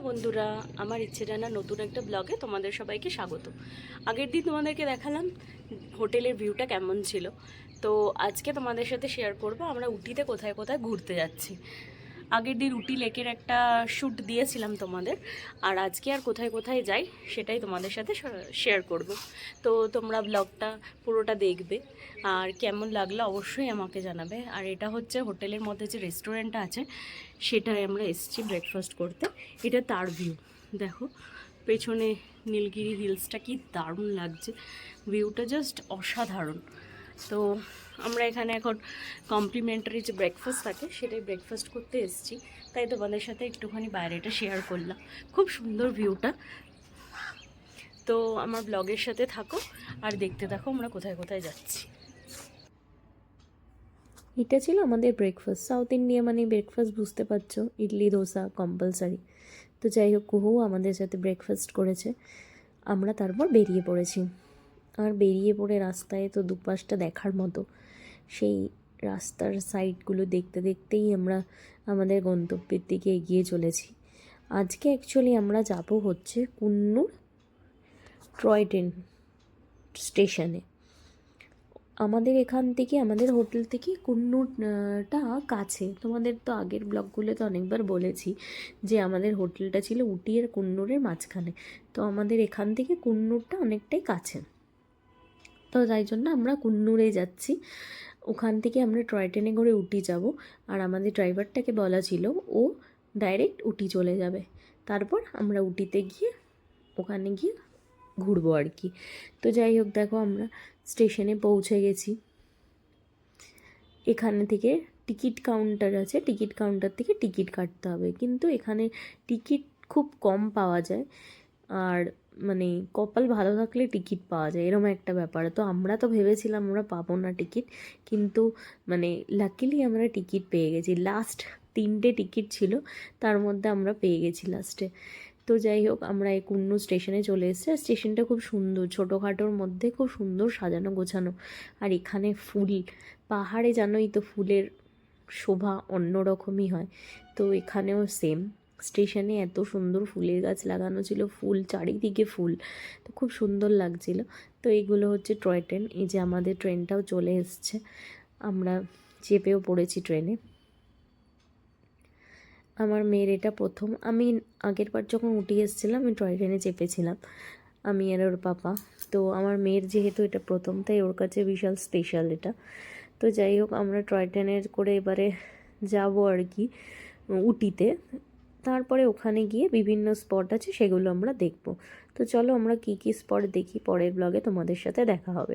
বন্ধুরা, আমার ইচ্ছে জানা নতুন একটা ব্লগে তোমাদের সবাইকে স্বাগত। আগের দিন তোমাদেরকে দেখালাম হোটেলের ভিউটা কেমন ছিল, তো আজকে তোমাদের সাথে শেয়ার করব আমরা উটিতে কোথায় কোথায় ঘুরতে যাচ্ছি। আগের দিন উটি লেকের একটা শ্যুট দিয়েছিলাম তোমাদের, আর আজকে আর কোথায় কোথায় যাই সেটাই তোমাদের সাথে শেয়ার করব। তো তোমরা ব্লগটা পুরোটা দেখবে, আর কেমন লাগলো অবশ্যই আমাকে জানাবে। আর এটা হচ্ছে হোটেলের মধ্যে যে রেস্টুরেন্টটা আছে সেটাই আমরা এসেছি ব্রেকফাস্ট করতে। এটা তার ভিউ দেখো, পেছনে নীলগিরি হিলসটা কি দারুণ লাগছে, ভিউটা জাস্ট অসাধারণ। তো আমরা এখানে এখন কমপ্লিমেন্টারি যে ব্রেকফাস্ট থাকে সেটাই ব্রেকফাস্ট করতে এসেছি, তাই তোমাদের সাথে একটুখানি বাইরেটা শেয়ার করলাম। খুব সুন্দর ভিউটা। তো আমার ব্লগের সাথে থাকো আর দেখতে থাকো আমরা কোথায় কোথায় যাচ্ছি। এটা ছিল আমাদের ব্রেকফাস্ট। সাউথ ইন্ডিয়া মানে ব্রেকফাস্ট বুঝতে পারছো, ইডলি ধোসা কম্পালসারি। তো যাই হোক, কুহু আমাদের সাথে ব্রেকফাস্ট করেছে, আমরা তারপর বেরিয়ে পড়েছি। আর বেরিয়ে পড়ে রাস্তায় তো দুপাশটা দেখার মতো, সেই রাস্তার সাইডগুলো দেখতে দেখতেই আমরা আমাদের গন্তব্যের দিকে এগিয়ে চলেছি। আজকে অ্যাকচুয়ালি আমরা যাব হচ্ছে কুন্নুর টয় ট্রেন স্টেশনে। আমাদের এখান থেকে, আমাদের হোটেল থেকে কুন্নুরটা কাছে। তোমাদের তো আগের ব্লগগুলোতে অনেকবার বলেছি যে আমাদের হোটেলটা ছিল উটি আর কুন্নুরের মাঝখানে, তো আমাদের এখান থেকে কুন্নুরটা অনেকটাই কাছে। তো তাই জন্য আমরা কুন্নুরে যাচ্ছি। ওখান থেকে আমরা টয় ট্রেনে করে উটি যাব, আর আমাদের ড্রাইভারটাকে বলা ছিল ও ডাইরেক্ট উটি চলে যাবে, তারপর আমরা উটিতে গিয়ে ওখানে গিয়ে ঘুরবো আর কি। তো যাই হোক, দেখো আমরা স্টেশনে পৌঁছে গেছি। এখানে থেকে টিকিট কাউন্টার আছে, টিকিট কাউন্টার থেকে টিকিট কাটতে হবে, কিন্তু এখানে টিকিট খুব কম পাওয়া যায়, আর মানে কপাল ভালো থাকলে টিকিট পাওয়া যায়, এরকম একটা ব্যাপার। তো আমরা তো ভেবেছিলাম আমরা পাবো না টিকিট, কিন্তু মানে লাকিলি আমরা টিকিট পেয়ে গেছি। লাস্ট 3টে টিকিট ছিল, তার মধ্যে আমরা পেয়ে গেছি লাস্টে। তো যাই হোক, আমরা এই কুন্নু স্টেশনে চলে এসেছি। আর স্টেশনটা খুব সুন্দর, ছোটোখাটোর মধ্যে খুব সুন্দর সাজানো গোছানো। আর এখানে ফুল, পাহাড়ে জানোই তো ফুলের শোভা অন্যরকমই হয়, তো এখানেও সেম। স্টেশনে এত সুন্দর ফুলের গাছ লাগানো ছিল, ফুল চারিদিকে ফুল, তো খুব সুন্দর লাগছিল। তো এইগুলো হচ্ছে টয় ট্রেন। এই যে আমাদের ট্রেনটাও চলে এসছে, আমরা চেপেও পড়েছি ট্রেনে। আমার মেয়ের এটা প্রথম। আমি আগের বার যখন উঠে এসেছিলাম আমি টয় ট্রেনে চেপেছিলাম, আমি আর ওর পাপা। তো আমার মেয়ের যেহেতু এটা প্রথম, তাই ওর কাছে বিশাল স্পেশাল এটা। তো যাই হোক, আমরা টয় ট্রেনের করে এবারে যাব আর কি উটিতে। তারপরে ওখানে গিয়ে বিভিন্ন স্পট আছে, সেগুলো আমরা দেখব। তো চলো আমরা কী কী স্পট দেখি, পরের ব্লগে তোমাদের সাথে দেখা হবে।